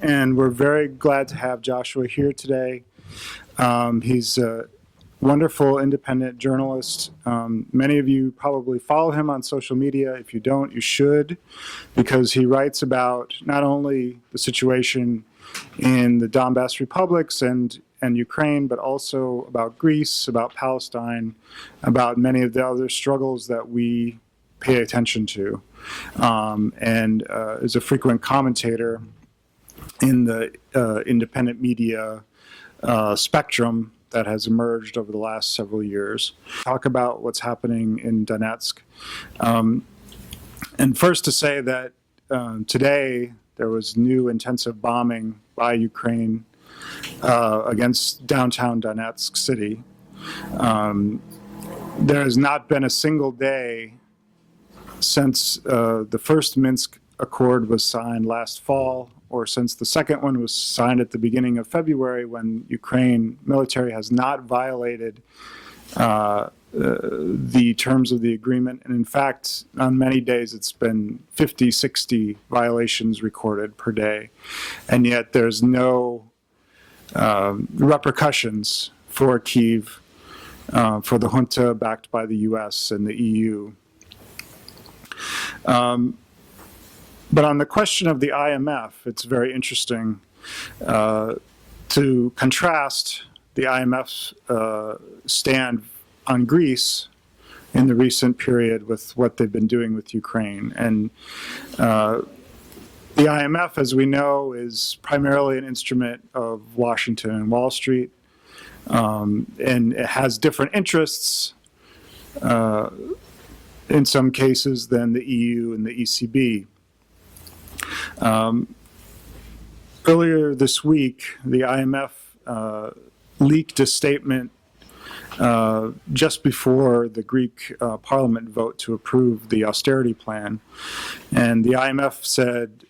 and we're very glad to have Joshua here today. He's a wonderful independent journalist. Many of you probably follow him on social media. If you don't, you should, because he writes about not only the situation in the Donbass republics and Ukraine, but also about Greece, about Palestine, about many of the other struggles that we pay attention to, and is a frequent commentator in the independent media spectrum that has emerged over the last several years. Talk about what's happening in Donetsk. And first to say that today there was new intensive bombing by Ukraine against downtown Donetsk city. There has not been a single day since the first Minsk Accord was signed last fall, or since the second one was signed at the beginning of February, when Ukraine military has not violated the terms of the agreement. And in fact, on many days, it's been 50, 60 violations recorded per day. And yet there's no repercussions for Kyiv, for the junta backed by the US and the EU. But on the question of the IMF, it's very interesting to contrast the IMF's stand on Greece in the recent period with what they've been doing with Ukraine. And the IMF, as we know, is primarily an instrument of Washington and Wall Street, and it has different interests in some cases than the EU and the ECB. Earlier this week, the IMF leaked a statement just before the Greek parliament vote to approve the austerity plan. And the IMF said,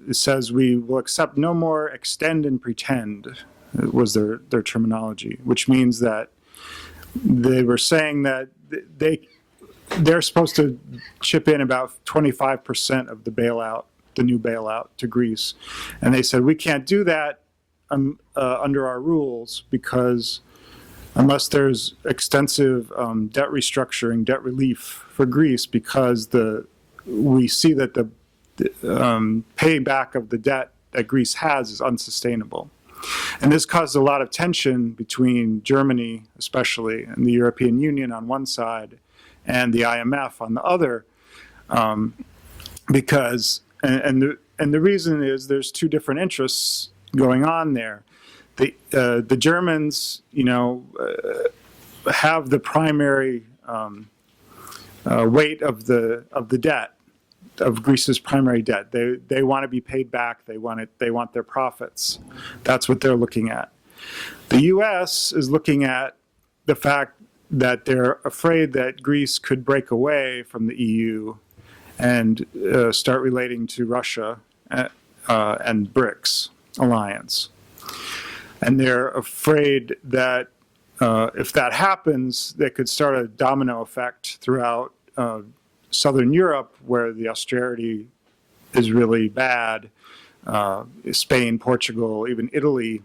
it says, we will accept no more extend and pretend, was their terminology, which means that they were saying that they're supposed to chip in about 25% of the bailout, the new bailout to Greece. And they said, we can't do that under our rules, because unless there's extensive debt restructuring, debt relief for Greece, because we see that the payback of the debt that Greece has is unsustainable. And this caused a lot of tension between Germany, especially, and the European Union on one side, and the IMF on the other, because, and the reason is there's two different interests going on there. The Germans, have the primary weight of the debt, of Greece's primary debt. They want to be paid back. They want their profits. That's what they're looking at. The U.S. is looking at the fact that they're afraid that Greece could break away from the EU and start relating to Russia and BRICS alliance. And they're afraid that if that happens, they could start a domino effect throughout Southern Europe, where the austerity is really bad. Spain, Portugal, even Italy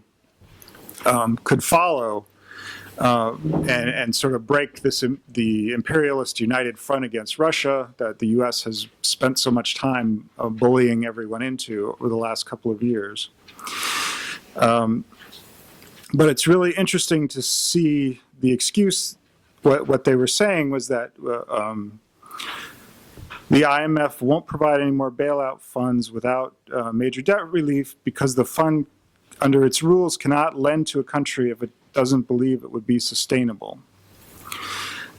could follow and sort of break the imperialist united front against Russia that the U.S. has spent so much time bullying everyone into over the last couple of years. But it's really interesting to see the excuse. What they were saying was that the IMF won't provide any more bailout funds without major debt relief, because the fund, under its rules, cannot lend to a country if it doesn't believe it would be sustainable.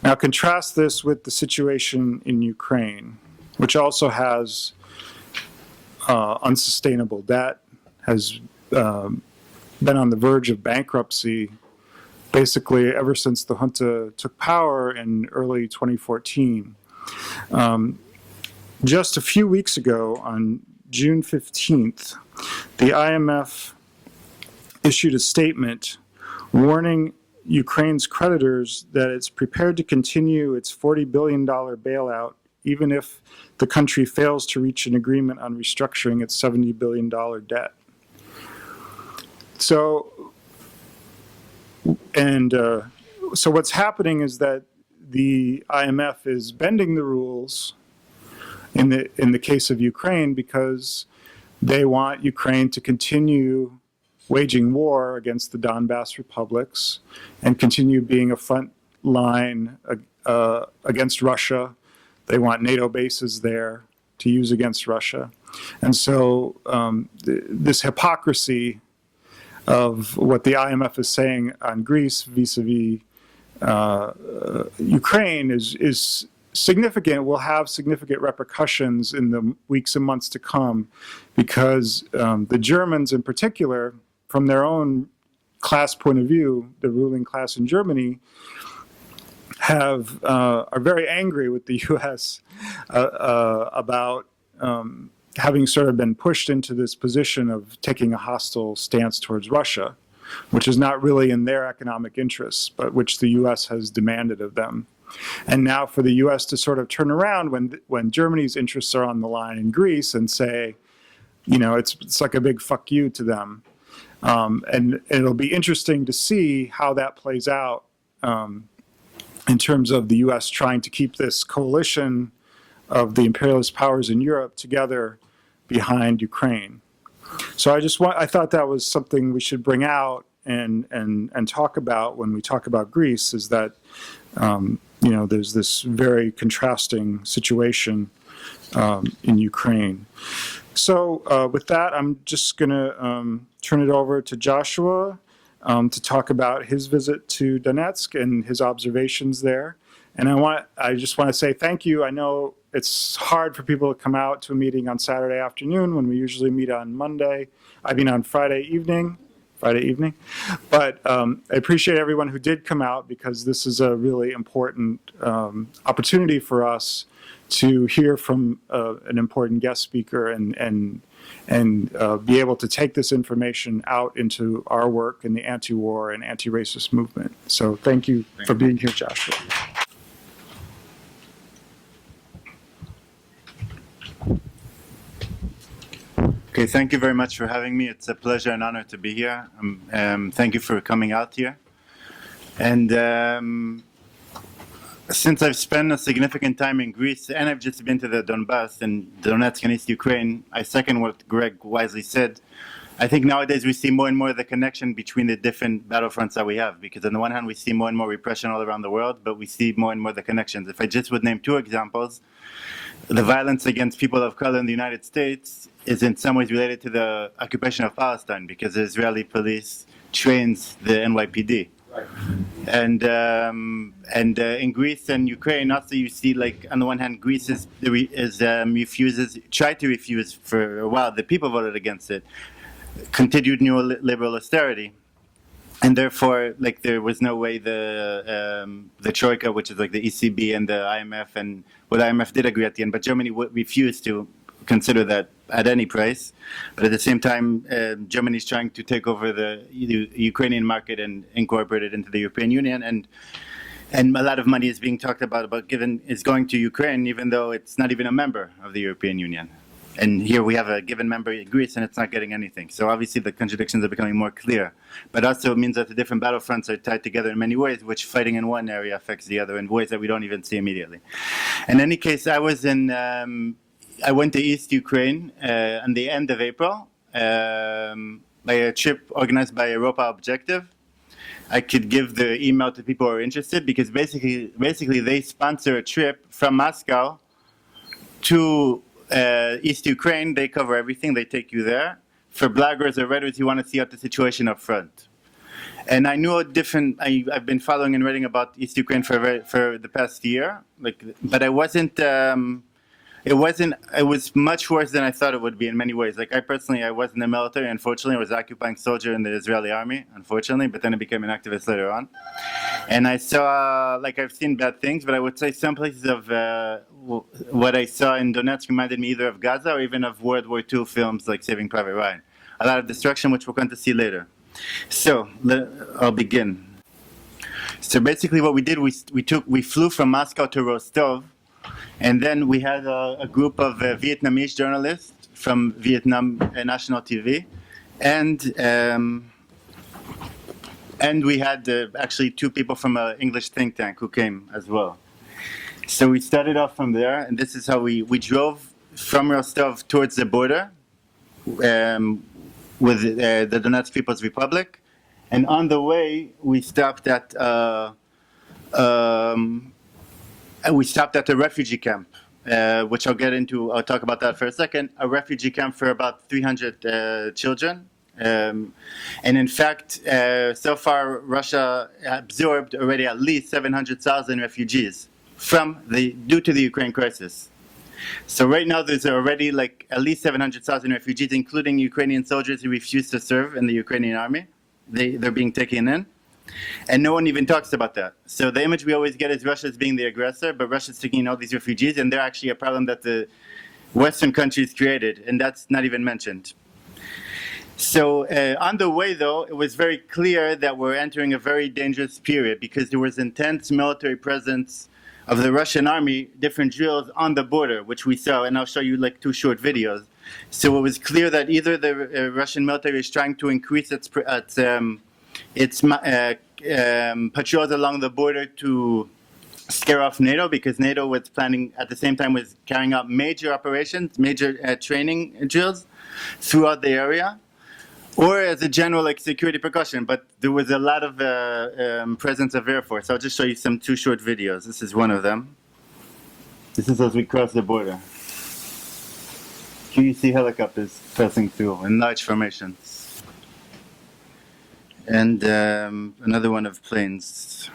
Now contrast this with the situation in Ukraine, which also has unsustainable debt, has been on the verge of bankruptcy basically ever since the junta took power in early 2014. Just a few weeks ago, on June 15th, the IMF issued a statement warning Ukraine's creditors that it's prepared to continue its $40 billion bailout even if the country fails to reach an agreement on restructuring its $70 billion debt. So, and so what's happening is that the IMF is bending the rules in the case of Ukraine because they want Ukraine to continue waging war against the Donbass republics and continue being a front line against Russia. They want NATO bases there to use against Russia. And so this hypocrisy of what the IMF is saying on Greece vis-a-vis Ukraine is significant, will have significant repercussions in the weeks and months to come, because the Germans in particular, from their own class point of view, the ruling class in Germany, are very angry with the U.S. About having sort of been pushed into this position of taking a hostile stance towards Russia, which is not really in their economic interests, but which the U.S. has demanded of them. And now for the U.S. to sort of turn around when Germany's interests are on the line in Greece and say, you know, it's like a big fuck you to them. And it'll be interesting to see how that plays out in terms of the U.S. trying to keep this coalition of the imperialist powers in Europe together behind Ukraine. So I thought that was something we should bring out and talk about when we talk about Greece, is that you know, there's this very contrasting situation in Ukraine. So with that, I'm just going to turn it over to Joshua to talk about his visit to Donetsk and his observations there. And I just want to say thank you. I know it's hard for people to come out to a meeting on Saturday afternoon when we usually meet on Friday evening. But I appreciate everyone who did come out, because this is a really important opportunity for us to hear from an important guest speaker and be able to take this information out into our work in the anti-war and anti-racist movement. So thank you for being here, Joshua. Okay, thank you very much for having me. It's a pleasure and honor to be here. Thank you for coming out here. And since I've spent a significant time in Greece, and I've just been to the Donbass and Donetsk and East Ukraine, I second what Greg wisely said. I think nowadays we see more and more the connection between the different battlefronts that we have, because on the one hand we see more and more repression all around the world, but we see more and more the connections. If I just would name two examples, the violence against people of color in the United States is in some ways related to the occupation of Palestine, because the Israeli police trains the NYPD. Right. And in Greece and Ukraine, also you see, like, on the one hand, Greece tried to refuse for a while. The people voted against it. Continued neoliberal austerity, and therefore, like, there was no way the Troika, which is like the ECB and the IMF, and what IMF did agree at the end, but Germany refused to consider that at any price. But at the same time, Germany is trying to take over the Ukrainian market and incorporate it into the European Union, and a lot of money is being talked about is going to Ukraine, even though it's not even a member of the European Union. And here we have a given member in Greece, and it's not getting anything. So obviously the contradictions are becoming more clear. But also it means that the different battlefronts are tied together in many ways, which fighting in one area affects the other in ways that we don't even see immediately. In any case, I went to East Ukraine on the end of April by a trip organized by Europa Objective. I could give the email to people who are interested, because basically they sponsor a trip from Moscow to East Ukraine. They cover everything. They take you there. For bloggers or writers who want to see out the situation up front. And I knew I've been following and reading about East Ukraine for the past year. But it was much worse than I thought it would be in many ways. Like, I was in the military. Unfortunately, I was an occupying soldier in the Israeli army, unfortunately, but then I became an activist later on. And I saw, I've seen bad things, but I would say some places of what I saw in Donetsk reminded me either of Gaza or even of World War II films like Saving Private Ryan. A lot of destruction, which we're going to see later. So, I'll begin. So basically what we did, we flew from Moscow to Rostov, and then we had a group of Vietnamese journalists from Vietnam National TV, and And we had actually 2 people from an English think tank who came as well. So we started off from there, and this is how we drove from Rostov towards the border with the Donetsk People's Republic. And on the way, we stopped at a refugee camp, which I'll get into. I'll talk about that for a second. A refugee camp for about 300 children. And in fact, so far, Russia absorbed already at least 700,000 refugees due to the Ukraine crisis. So right now, there's already like at least 700,000 refugees, including Ukrainian soldiers who refuse to serve in the Ukrainian army. They're being taken in. And no one even talks about that. So the image we always get is Russia as being the aggressor, but Russia's taking in all these refugees, and they're actually a problem that the Western countries created, and that's not even mentioned. So on the way, though, it was very clear that we're entering a very dangerous period because there was intense military presence of the Russian army, different drills on the border, which we saw, and I'll show you like 2 short videos. So it was clear that either the Russian military is trying to increase its patrols along the border to scare off NATO, because NATO was planning at the same time was carrying out major operations, major training drills throughout the area, or as a general like security precaution. But there was a lot of presence of Air Force. I'll just show you some 2 short videos. This is one of them. This is as we cross the border. Here you see helicopters passing through in large formations. And another one of planes.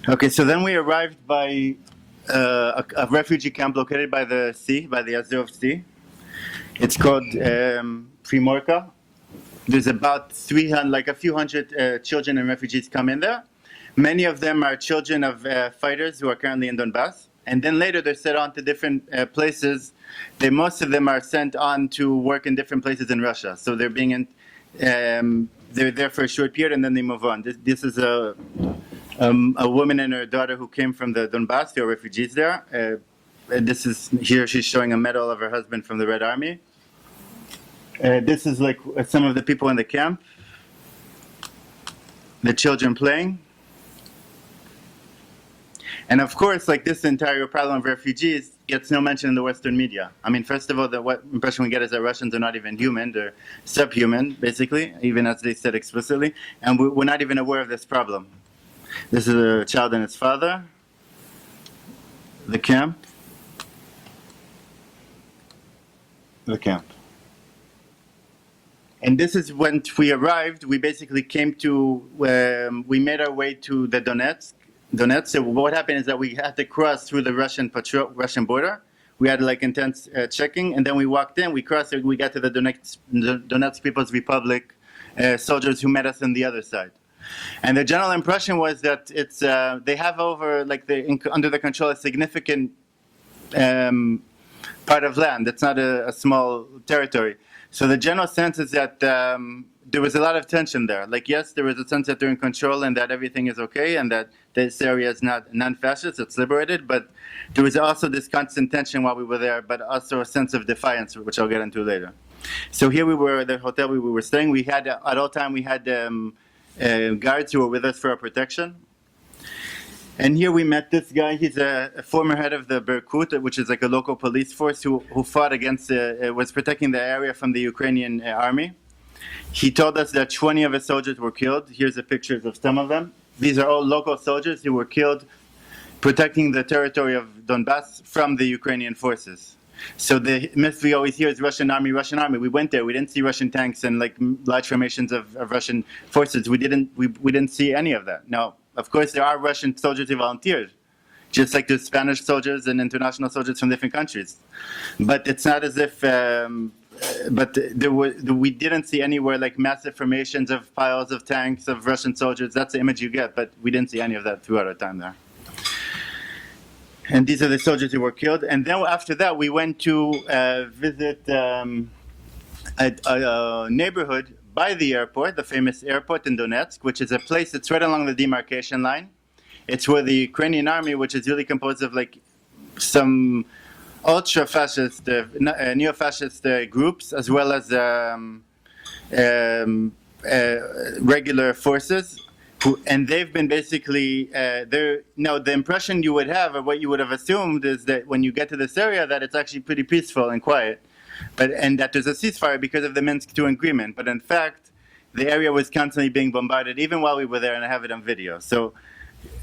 Okay, so then we arrived by a refugee camp located by the sea, by the Azov Sea. It's called Primorka. There's about 300, like a few hundred children and refugees come in there. Many of them are children of fighters who are currently in Donbass. And then later they're sent on to different places. Most of them are sent on to work in different places in Russia. So they're being they're there for a short period and then they move on. This is a woman and her daughter who came from the Donbass. They are refugees there. This is here. She's showing a medal of her husband from the Red Army. This is like some of the people in the camp. The children playing. And of course, like this entire problem of refugees gets no mention in the Western media. I mean, first of all, what impression we get is that Russians are not even human, they're subhuman, basically, even as they said explicitly, and we're not even aware of this problem. This is a child and his father, the camp, And this is when we arrived, we basically came to, we made our way to the Donetsk. So what happened is that we had to cross through the Russian border. We had like intense checking, and then we walked in, we crossed it, we got to the Donetsk People's Republic soldiers who met us on the other side. And the general impression was that it's they have over, like under the control, a significant part of land. It's not a small territory. So the general sense is that there was a lot of tension there. Like, yes, there was a sense that they're in control and that everything is okay and that this area is not non-fascist, it's liberated, but there was also this constant tension while we were there, but also a sense of defiance, which I'll get into later. So here we were at the hotel we were staying. We had, at all time, we had guards who were with us for our protection. And here we met this guy. He's a former head of the Berkut, which is like a local police force who fought against, was protecting the area from the Ukrainian army. He told us that 20 of his soldiers were killed. Here's the pictures of some of them. These are all local soldiers who were killed protecting the territory of Donbass from the Ukrainian forces. So the myth we always hear is Russian army, Russian army. We went there. We didn't see Russian tanks and like large formations of Russian forces. We didn't see any of that. Now, of course, there are Russian soldiers who volunteered, just like there's Spanish soldiers and international soldiers from different countries. But it's not as if, we didn't see anywhere like massive formations of piles of tanks of Russian soldiers. That's the image you get, but we didn't see any of that throughout our time there. And these are the soldiers who were killed. And then after that, we went to visit a neighborhood by the airport, the famous airport in Donetsk, which is a place that's right along the demarcation line. It's where the Ukrainian army, which is really composed of like some ultra-fascist, neo-fascist groups, as well as regular forces, and they've been basically, the impression you would have, or what you would have assumed, is that when you get to this area, that it's actually pretty peaceful and quiet, and that there's a ceasefire because of the Minsk II agreement. But in fact, the area was constantly being bombarded, even while we were there, and I have it on video. So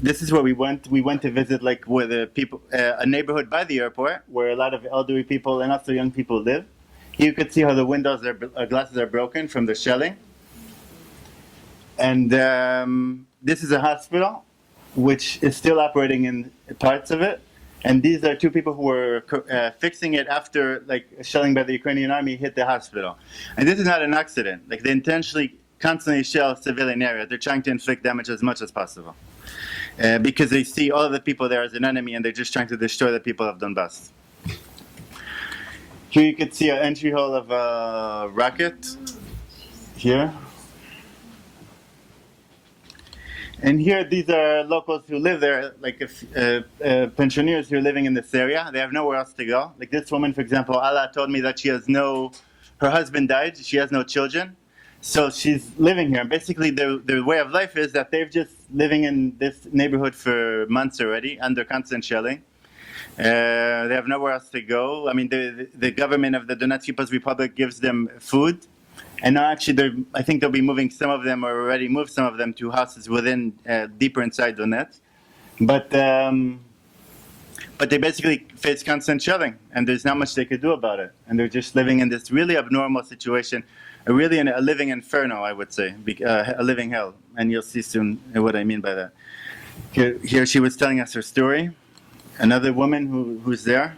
this is where we went. We went to visit, like, where the people, a neighborhood by the airport, where a lot of elderly people and also young people live. Here you could see how the windows, glasses are broken from the shelling. And this is a hospital, which is still operating in parts of it. And these are two people who were fixing it after, like, shelling by the Ukrainian army hit the hospital. And this is not an accident. Like, they intentionally constantly shell civilian areas. They're trying to inflict damage as much as possible. Because they see all of the people there as an enemy, and they're just trying to destroy the people of Donbass. Here you can see an entry hole of a rocket. Here. And here, these are locals who live there, like pensioners who are living in this area. They have nowhere else to go. Like this woman, for example, Allah told me that she has her husband died, she has no children. So she's living here. And basically, their way of life is that they've just living in this neighborhood for months already, under constant shelling. They have nowhere else to go. I mean, the government of the Donetsk People's Republic gives them food. And now actually, I think they'll be moving some of them, or already moved some of them, to houses within, deeper inside Donetsk. But they basically face constant shelling, and there's not much they could do about it. And they're just living in this really abnormal situation, a living inferno, I would say, a living hell. And you'll see soon what I mean by that. Here she was telling us her story, another woman who's there.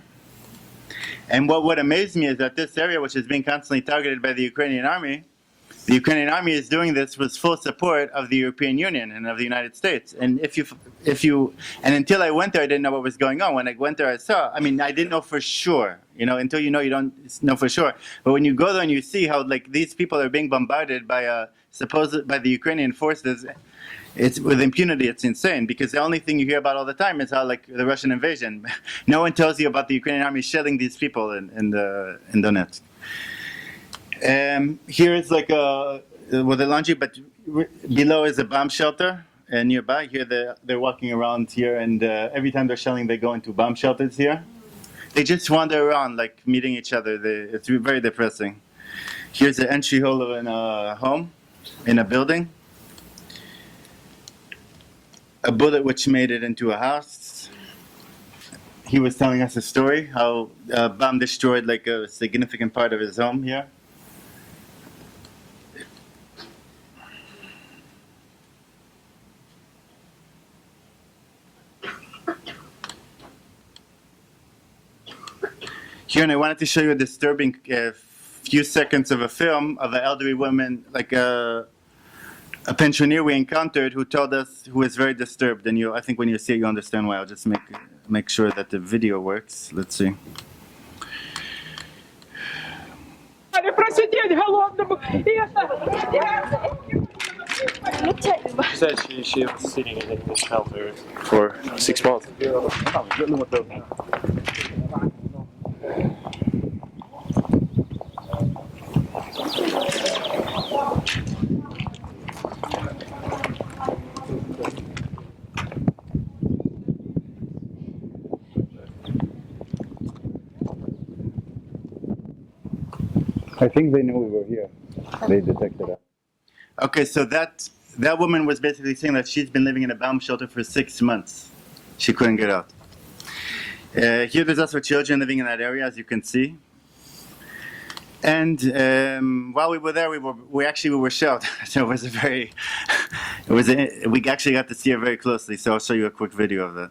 And what amazed me is that this area, which is being constantly targeted by the Ukrainian army is doing this with full support of the European Union and of the United States. And and until I went there, I didn't know what was going on. When I went there, I didn't know for sure. Until you don't know for sure. But when you go there and you see how, like, these people are being bombarded by by the Ukrainian forces, it's with impunity. It's insane, because the only thing you hear about all the time is how, like, the Russian invasion. No one tells you about the Ukrainian army shelling these people in Donetsk. Here is like with the laundry, but below is a bomb shelter nearby. Here they're walking around here, and every time they're shelling, they go into bomb shelters here. They just wander around, like, meeting each other. It's very depressing. Here's the entry hole in a home, in a building. A bullet which made it into a house. He was telling us a story, how a bomb destroyed, like, a significant part of his home here. Here, and I wanted to show you a disturbing few seconds of a film of an elderly woman, like a pensioner we encountered, who told us, who is very disturbed. And I think when you see it, you understand why. I'll just make sure that the video works. Let's see. She said she was sitting in this shelter for 6 months. I think they knew we were here. They detected us. Okay, so that woman was basically saying that she's been living in a bomb shelter for 6 months. She couldn't get out. Here there's also children living in that area, as you can see. And while we were there, we were shelled. So we actually got to see it very closely. So I'll show you a quick video of that.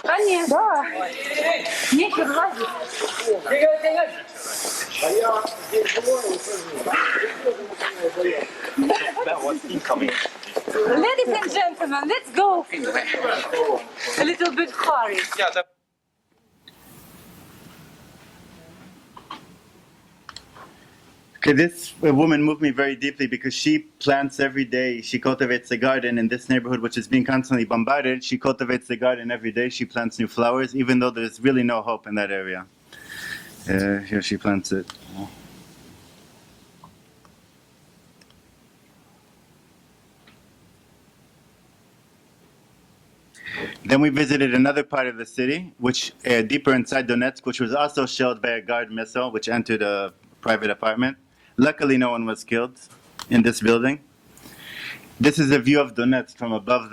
Да нет. Да. Нечего лазить. Ladies and gentlemen, let's go. A little bit hurry. Okay, this woman moved me very deeply because she plants every day. She cultivates a garden in this neighborhood, which is being constantly bombarded. She cultivates the garden every day. She plants new flowers, even though there's really no hope in that area. Here she plants it. Then we visited another part of the city, which deeper inside Donetsk, which was also shelled by a Guard missile, which entered a private apartment. Luckily, no one was killed in this building. This is a view of Donetsk from from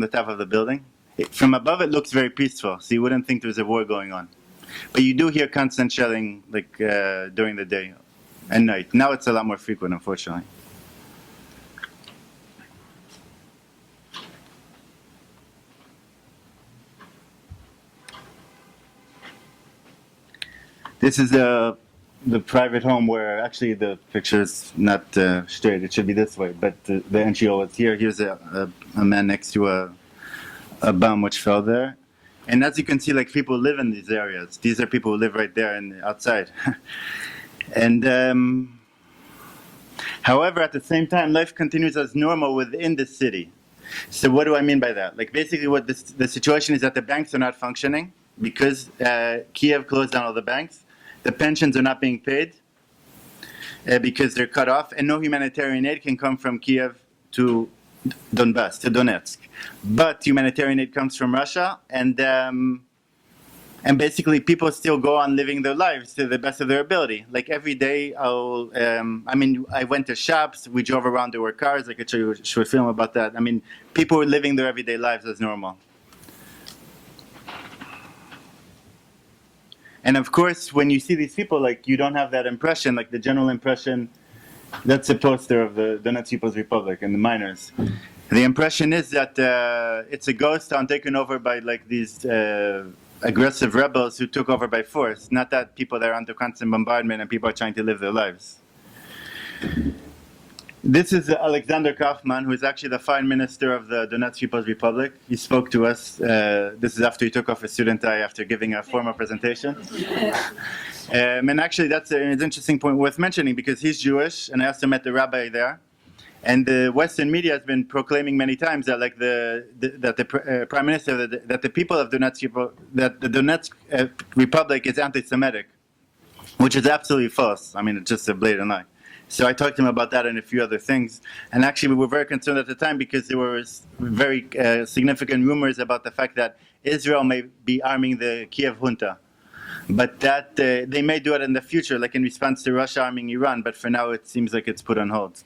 the top of the building. From above, it looks very peaceful, so you wouldn't think there's a war going on. But you do hear constant shelling, like during the day and night. Now it's a lot more frequent, unfortunately. This is the private home where actually the picture is not straight. It should be this way, but the NGO is here. Here's a man next to a bomb which fell there. And as you can see, like, people live in these areas. These are people who live right there and outside. And however, at the same time, life continues as normal within the city. So what do I mean by that? Like, basically what the situation is that the banks are not functioning because Kiev closed down all the banks. The pensions are not being paid because they're cut off, and no humanitarian aid can come from Kiev to Donbass, to Donetsk. But humanitarian aid comes from Russia, and basically people still go on living their lives to the best of their ability. Like every day, I went to shops, we drove around, there were cars, I could show you a short film about that. I mean, people were living their everyday lives as normal. And of course, when you see these people, like, you don't have that impression, like the general impression, that's a poster of the Donetsk People's Republic and the miners. The impression is that it's a ghost town taken over by like these aggressive rebels who took over by force, not that people that are under constant bombardment and people are trying to live their lives. This is Alexander Kaufman, who is actually the foreign minister of the Donetsk People's Republic. He spoke to us. This is after he took off his student tie after giving a formal presentation. And actually, that's an interesting point worth mentioning because he's Jewish, and I also met the rabbi there. And the Western media has been proclaiming many times that, like, the prime minister, that the people of Donetsk, that the Donetsk Republic is anti-Semitic, which is absolutely false. I mean, it's just a blatant lie. So I talked to him about that and a few other things. And actually, we were very concerned at the time because there were very significant rumors about the fact that Israel may be arming the Kiev junta. But that they may do it in the future, like in response to Russia arming Iran. But for now, it seems like it's put on hold.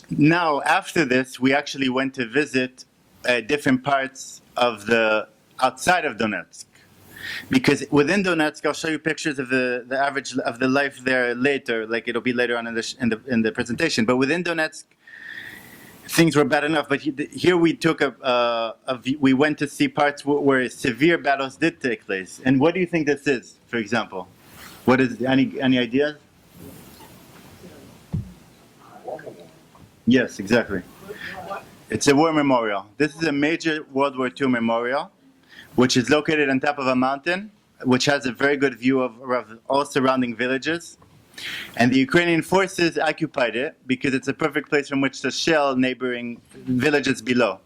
Now, after this, we actually went to visit different parts of the outside of Donetsk, because within Donetsk, I'll show you pictures of the average of the life there later, like it'll be later on in the presentation. But within Donetsk, things were bad enough. But here we took we went to see parts where severe battles did take place. And what do you think this is, for example? What is any ideas? Yes, exactly. It's a war memorial. This is a major World War II memorial, which is located on top of a mountain, which has a very good view of all surrounding villages. And the Ukrainian forces occupied it because it's a perfect place from which to shell neighboring villages below.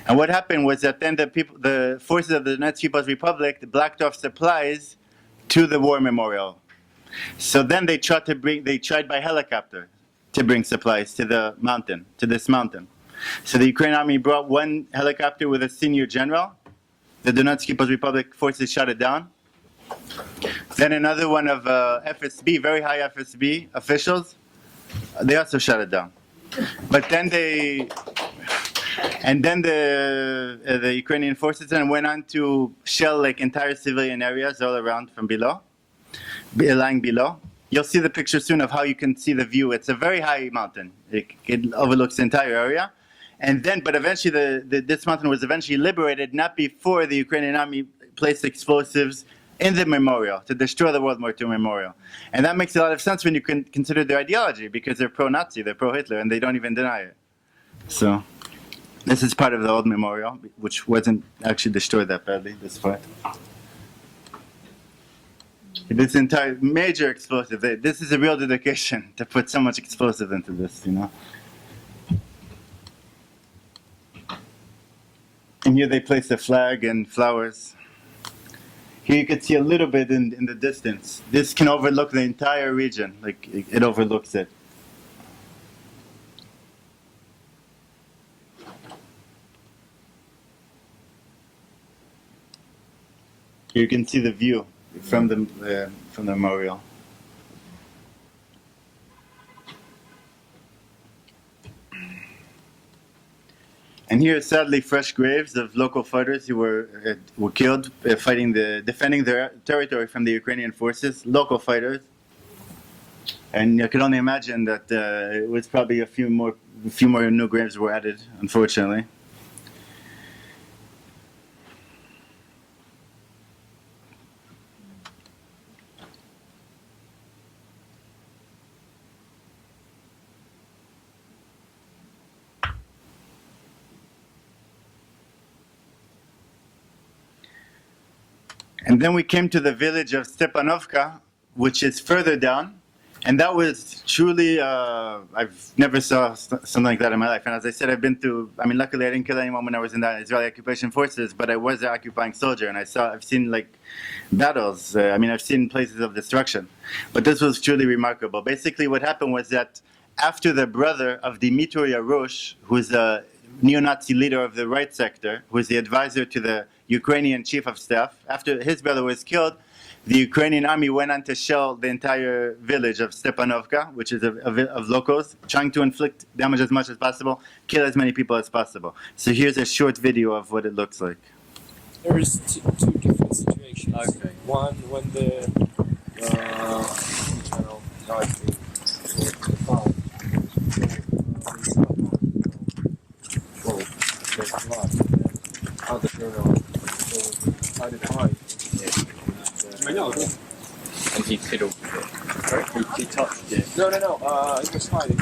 And what happened was that then the forces of the Donetsk People's Republic blocked off supplies to the war memorial. So then they tried by helicopter to bring supplies to the mountain, to this mountain. So the Ukrainian army brought one helicopter with a senior general. The Donetsk People's Republic forces shut it down. Then another one of FSB, very high FSB officials, they also shut it down. But then the Ukrainian forces then went on to shell like entire civilian areas all around from below, lying below. you'll see the picture soon of how you can see the view. It's a very high mountain. It overlooks the entire area. And then, but eventually this mountain was eventually liberated, not before the Ukrainian army placed explosives in the memorial to destroy the World War II memorial. And that makes a lot of sense when you can consider their ideology, because they're pro-Nazi, they're pro-Hitler, and they don't even deny it. So this is part of the old memorial, which wasn't actually destroyed that badly, this part. This entire major explosive, this is a real dedication to put so much explosive into this, you know. And here they place a flag and flowers. Here you can see a little bit in the distance. This can overlook the entire region, like it overlooks it. Here you can see the view from the memorial. And here, sadly, fresh graves of local fighters who were killed defending their territory from the Ukrainian forces. Local fighters, and you can only imagine that it was probably a few more new graves were added, unfortunately. And then we came to the village of Stepanovka, which is further down. And that was truly, I've never saw something like that in my life. And as I said, luckily I didn't kill anyone when I was in the Israeli occupation forces, but I was an occupying soldier. And I've seen like battles. I've seen places of destruction. But this was truly remarkable. Basically what happened was that after the brother of Dmitry Yarosh, who's a neo-Nazi leader of the right sector, who is the advisor to the Ukrainian chief of staff, after his brother was killed, the Ukrainian army went on to shell the entire village of Stepanovka, which is of locals, trying to inflict damage as much as possible, kill as many people as possible. So here's a short video of what it looks like. There's two different situations. Okay. One when the other journal tried to hide. And he fiddled with it. He touched it. No, it was hiding.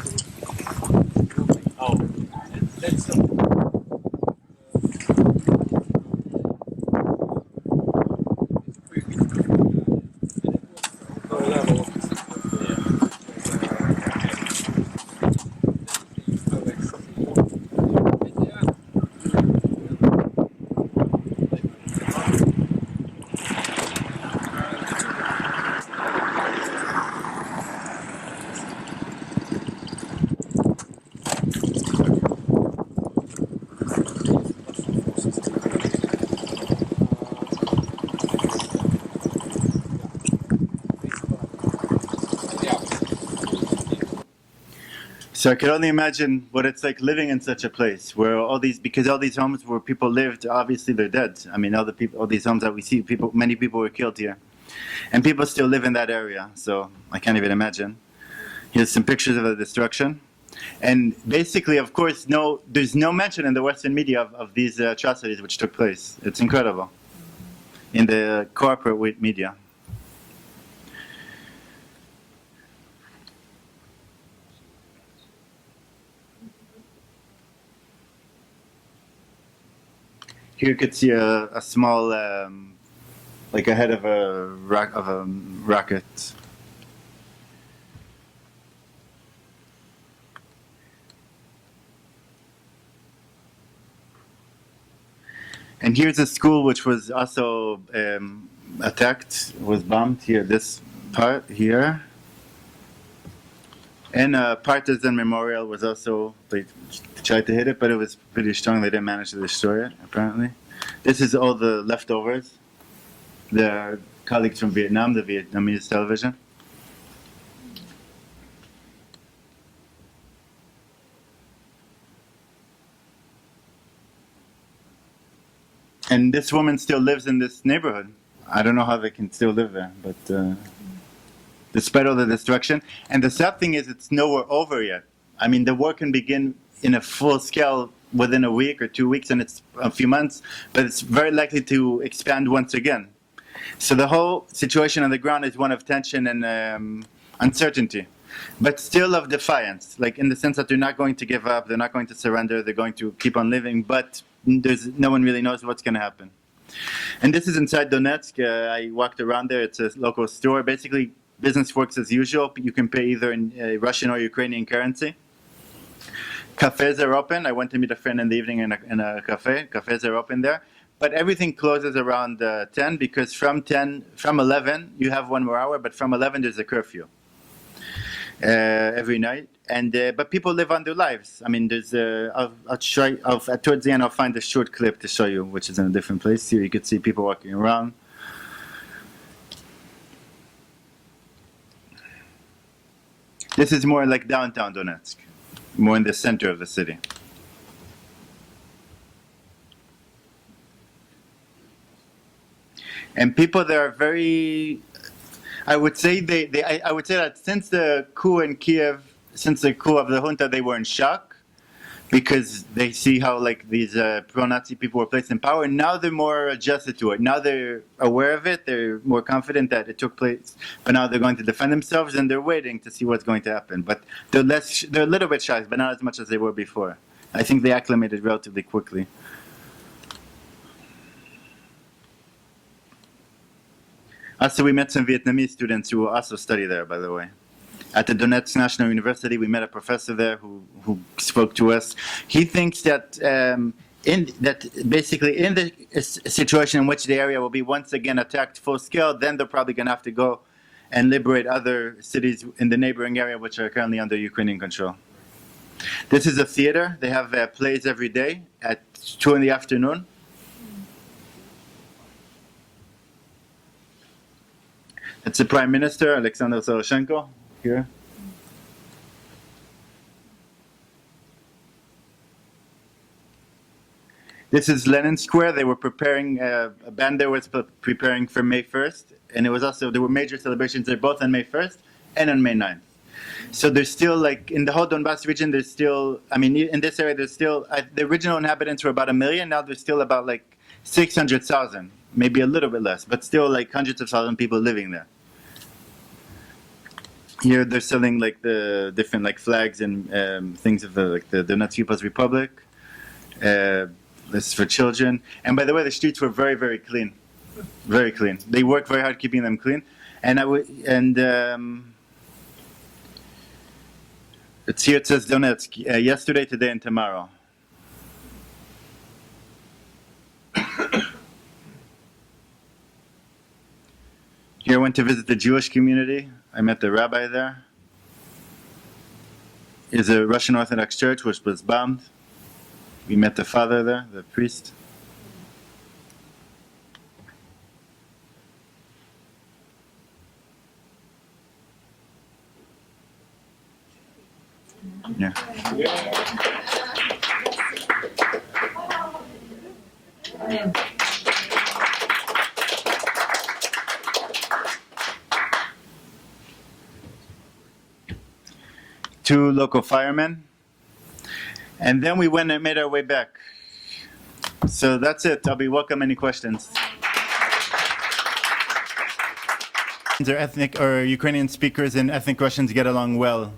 Oh, let's not. So I can only imagine what it's like living in such a place where because all these homes where people lived, obviously they're dead. All these homes that we see, many people were killed here. And people still live in that area, so I can't even imagine. Here's some pictures of the destruction. And basically, of course, there's no mention in the Western media of these atrocities which took place. It's incredible. In the corporate media. Here you could see a small, like a head of a rocket. And here's a school which was also attacked, was bombed here, this part here. And a partisan memorial was also, they tried to hit it, but it was pretty strong. They didn't manage to destroy it, apparently. This is all the leftovers. The colleagues from Vietnam, the Vietnamese television. And this woman still lives in this neighborhood. I don't know how they can still live there, but despite all the destruction. And the sad thing is it's nowhere over yet. I mean, the war can begin in a full scale within a week or 2 weeks, and it's a few months, but it's very likely to expand once again. So the whole situation on the ground is one of tension and uncertainty, but still of defiance, like in the sense that they're not going to give up, they're not going to surrender, they're going to keep on living, but no one really knows what's going to happen. And this is inside Donetsk. I walked around there. It's a local store. Basically, business works as usual. You can pay either in Russian or Ukrainian currency. Cafes are open. I went to meet a friend in the evening in a cafe. Cafes are open there. But everything closes around 10 because from 11, you have 1 more hour, but from 11 there's a curfew every night. And but people live on their lives. I mean, there's I'll try. Towards the end, I'll find a short clip to show you, which is in a different place. Here you can see people walking around. This is more like downtown Donetsk, more in the center of the city. And people there are very. I would say I would say that since the coup in Kiev. Since the coup of the junta, they were in shock because they see how like these pro-Nazi people were placed in power. Now they're more adjusted to it. Now they're aware of it. They're more confident that it took place. But now they're going to defend themselves, and they're waiting to see what's going to happen. But they're a little bit shocked, but not as much as they were before. I think they acclimated relatively quickly. Also, we met some Vietnamese students who also study there, by the way. At the Donetsk National University, we met a professor there who spoke to us. He thinks that basically in the situation in which the area will be once again attacked full scale, then they're probably going to have to go and liberate other cities in the neighboring area which are currently under Ukrainian control. This is a theater. They have plays every day at 2 in the afternoon. It's the Prime Minister, Alexander Zaroshenko. Here. This is Lenin Square. They were preparing, a band there was preparing for May 1st, and it was also, there were major celebrations there both on May 1st and on May 9th. So there's still, like, in the whole Donbass region, there's still, I mean, in this area, there's still, the original inhabitants were about 1 million, now there's still about, like, 600,000, maybe a little bit less, but still, like, hundreds of thousands of people living there. Here they're selling like the different like flags and things of the Donetsk People's Republic. This is for children. And by the way, the streets were very, very clean, very clean. They worked very hard keeping them clean. And it's here. It says Donetsk. Yesterday, today, and tomorrow. Here I went to visit the Jewish community. I met the rabbi there. Is a Russian Orthodox church which was bombed. We met the father there, the priest. Yeah. Two local firemen, and then we went and made our way back. So that's it. I'll be welcome any questions. Are ethnic or Ukrainian speakers and ethnic Russians get along well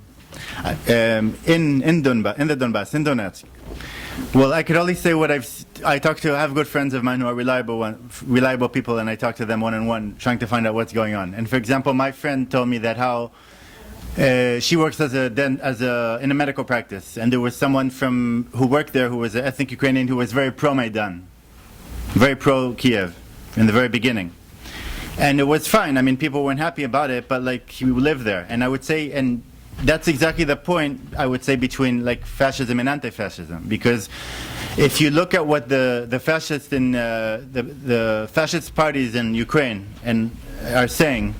in Donbas, in Donetsk? Well, I could only say what I have good friends of mine who are reliable people, and I talk to them one-on-one, trying to find out what's going on. And for example, my friend told me that how she works in a medical practice, and there was someone who worked there who was an ethnic Ukrainian who was very pro-Maidan, very pro-Kiev in the very beginning. And it was fine. I mean, people weren't happy about it, but like he lived there. And I would say, and that's exactly the point, I would say, between like fascism and anti-fascism. Because if you look at what the fascists in the fascist parties in Ukraine are saying,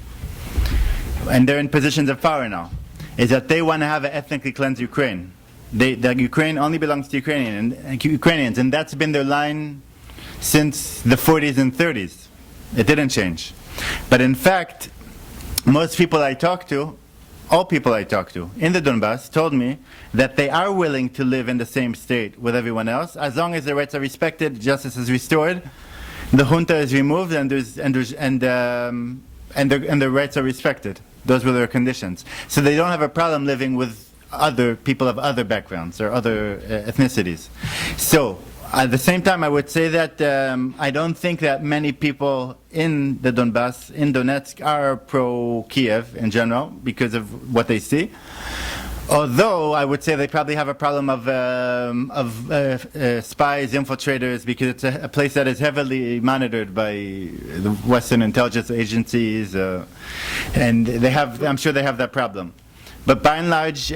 and they're in positions of power now, is that they want to have an ethnically cleansed Ukraine. That Ukraine only belongs to Ukrainians, and that's been their line since the 40s and 30s. It didn't change. But in fact, most people I talk to, all people I talk to in the Donbass told me that they are willing to live in the same state with everyone else as long as their rights are respected, justice is restored, the junta is removed, and their rights are respected. Those were their conditions. So they don't have a problem living with other people of other backgrounds or other ethnicities. So at the same time, I would say that I don't think that many people in the Donbass, in Donetsk, are pro-Kiev in general because of what they see. Although I would say they probably have a problem of spies, infiltrators, because it's a place that is heavily monitored by the Western intelligence agencies, and they have. I'm sure they have that problem. But by and large,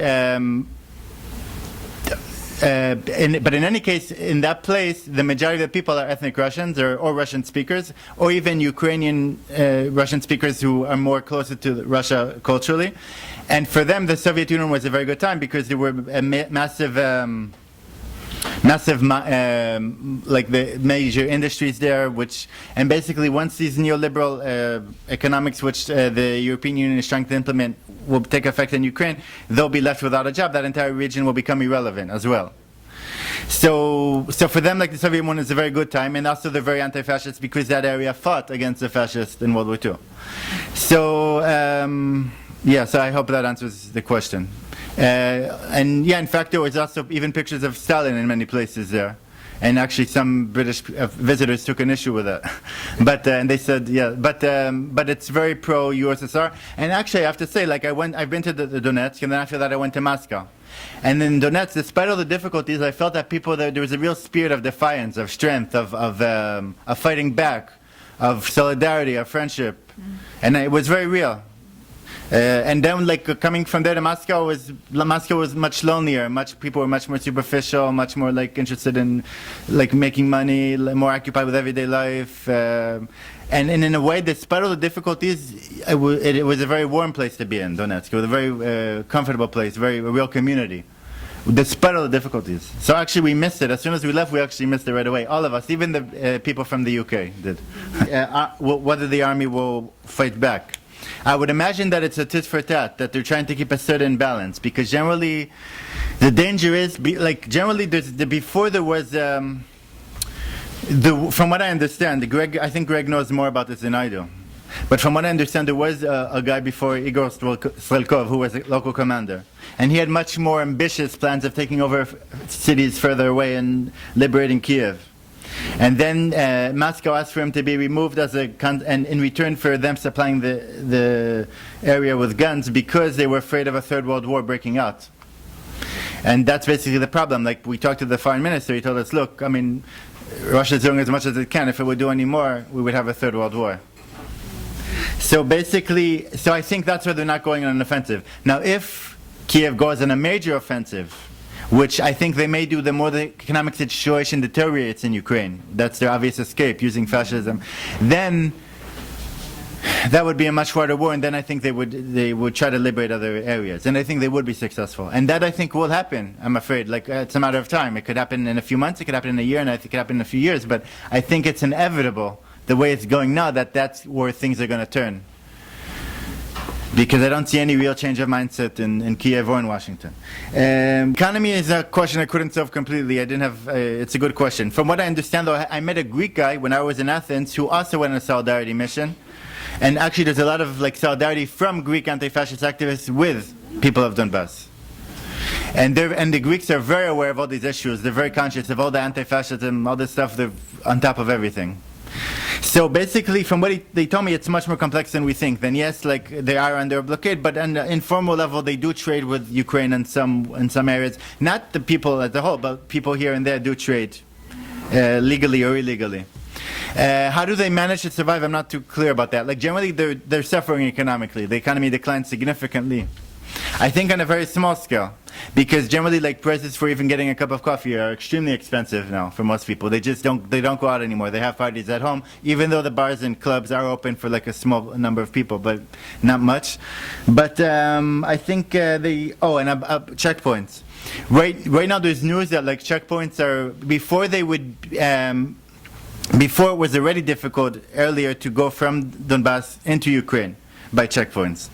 but in any case, in that place, the majority of the people are ethnic Russians or Russian speakers, or even Ukrainian Russian speakers who are more closer to Russia culturally. And for them, the Soviet Union was a very good time because there were a massive, like the major industries there, and basically once these neoliberal economics, which the European Union is trying to implement, will take effect in Ukraine, they'll be left without a job. That entire region will become irrelevant as well. So for them, like the Soviet Union is a very good time, and also they're very anti-fascist because that area fought against the fascists in World War II. So yeah, so I hope that answers the question. And yeah, in fact, there was also even pictures of Stalin in many places there. And actually some British visitors took an issue with that. But, and they said, yeah, but it's very pro-USSR. And actually, I have to say, like I've been to the Donetsk, and then after that I went to Moscow. And in Donetsk, despite all the difficulties, I felt that there was a real spirit of defiance, of strength, of fighting back, of solidarity, of friendship. And it was very real. And then, like coming from there to Moscow was much lonelier. People were much more superficial, much more like interested in like making money, more occupied with everyday life. And in a way, despite all the difficulties, it was a very warm place to be in, Donetsk. It was a very comfortable place, a real community, despite all the difficulties. So actually, we missed it. As soon as we left, we actually missed it right away. All of us, even the people from the UK did. Whether the army will fight back. I would imagine that it's a tit for tat, that they're trying to keep a certain balance, because generally the danger is, generally before there was, from what I understand, I think Greg knows more about this than I do, but from what I understand, there was a guy before Igor Strelkov who was a local commander, and he had much more ambitious plans of taking over cities further away and liberating Kiev. And then Moscow asked for him to be removed and in return for them supplying the area with guns because they were afraid of a third world war breaking out. And that's basically the problem. Like we talked to the foreign minister, he told us, look, I mean, Russia's doing as much as it can. If it would do any more, we would have a third world war. So basically, I think that's why they're not going on an offensive. Now, if Kiev goes on a major offensive, which I think they may do the more the economic situation deteriorates in Ukraine, that's their obvious escape, using fascism, then that would be a much harder war, and then I think they would try to liberate other areas, and I think they would be successful. And that I think will happen, I'm afraid. Like, it's a matter of time. It could happen in a few months, it could happen in a year, and I think it could happen in a few years, but I think it's inevitable, the way it's going now, that's where things are going to turn. Because I don't see any real change of mindset in Kiev or in Washington. Economy is a question I couldn't solve completely. I didn't have, it's a good question. From what I understand though, I met a Greek guy when I was in Athens who also went on a solidarity mission. And actually there's a lot of like solidarity from Greek anti-fascist activists with people of Donbass. And the Greeks are very aware of all these issues. They're very conscious of all the anti-fascism, all this stuff. They're on top of everything. So basically, from what they told me, it's much more complex than we think. Then yes, like they are under a blockade, but on the informal level, they do trade with Ukraine in some areas. Not the people as a whole, but people here and there do trade, legally or illegally. How do they manage to survive? I'm not too clear about that. Like generally, they're suffering economically. The economy declines significantly. I think on a very small scale, because generally like prices for even getting a cup of coffee are extremely expensive now for most people. They don't go out anymore. They have parties at home, even though the bars and clubs are open for like a small number of people, but not much. But I think checkpoints. Right now there's news that like checkpoints are, before it was already difficult earlier to go from Donbass into Ukraine. by checkpoints.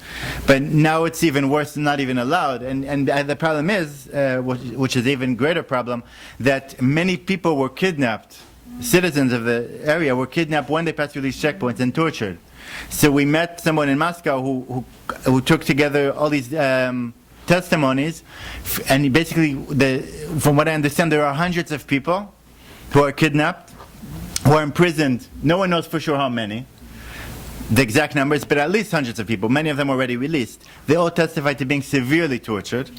But now it's even worse, not even allowed. And the problem is, which is even greater problem, that many people were kidnapped. Citizens of the area were kidnapped when they passed through these checkpoints and tortured. So we met someone in Moscow who took together all these testimonies, and basically, from what I understand, there are hundreds of people who are kidnapped, who are imprisoned. No one knows for sure how many, the exact numbers, but at least hundreds of people. Many of them already released. They all testified to being severely tortured,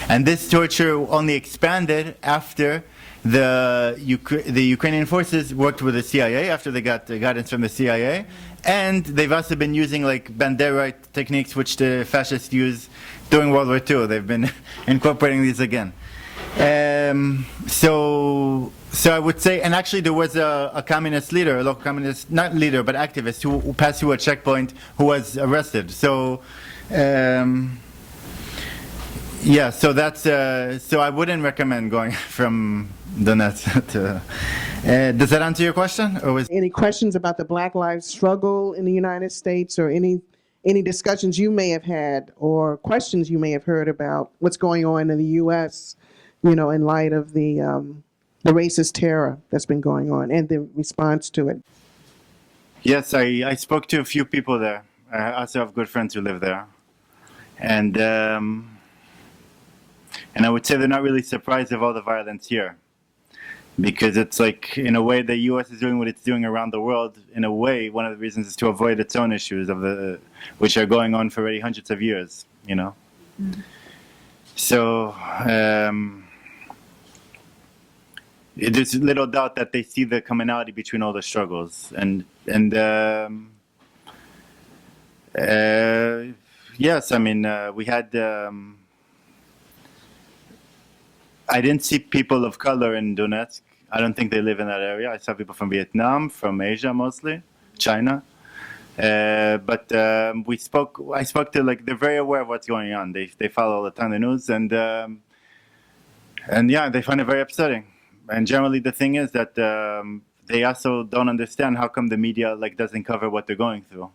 and this torture only expanded after the Ukrainian forces worked with the CIA, after they got guidance from the CIA, and they've also been using like Banderite techniques which the fascists used during World War II. They've been incorporating these again. So I would say, and actually there was a communist leader, a local communist, not leader, but activist who passed through a checkpoint who was arrested. So, yeah, so that's, so I wouldn't recommend going from Donetsk to, does that answer your question? Or was Any questions about the Black Lives struggle in the United States, or any discussions you may have had or questions you may have heard about what's going on in the U.S., you know, in light of the racist terror that's been going on and the response to it? Yes, I spoke to a few people there. I also have good friends who live there. And I would say they're not really surprised of all the violence here. Because it's like, in a way, the U.S. is doing what it's doing around the world. In a way, one of the reasons is to avoid its own issues, which are going on for already hundreds of years, you know? Mm-hmm. So, there's little doubt that they see the commonality between all the struggles. And yes, I mean, we had... I didn't see people of color in Donetsk. I don't think they live in that area. I saw people from Vietnam, from Asia mostly, China. But I spoke to, like, they're very aware of what's going on. They follow all the time the news, and yeah, they find it very upsetting. And generally the thing is that they also don't understand how come the media, like, doesn't cover what they're going through.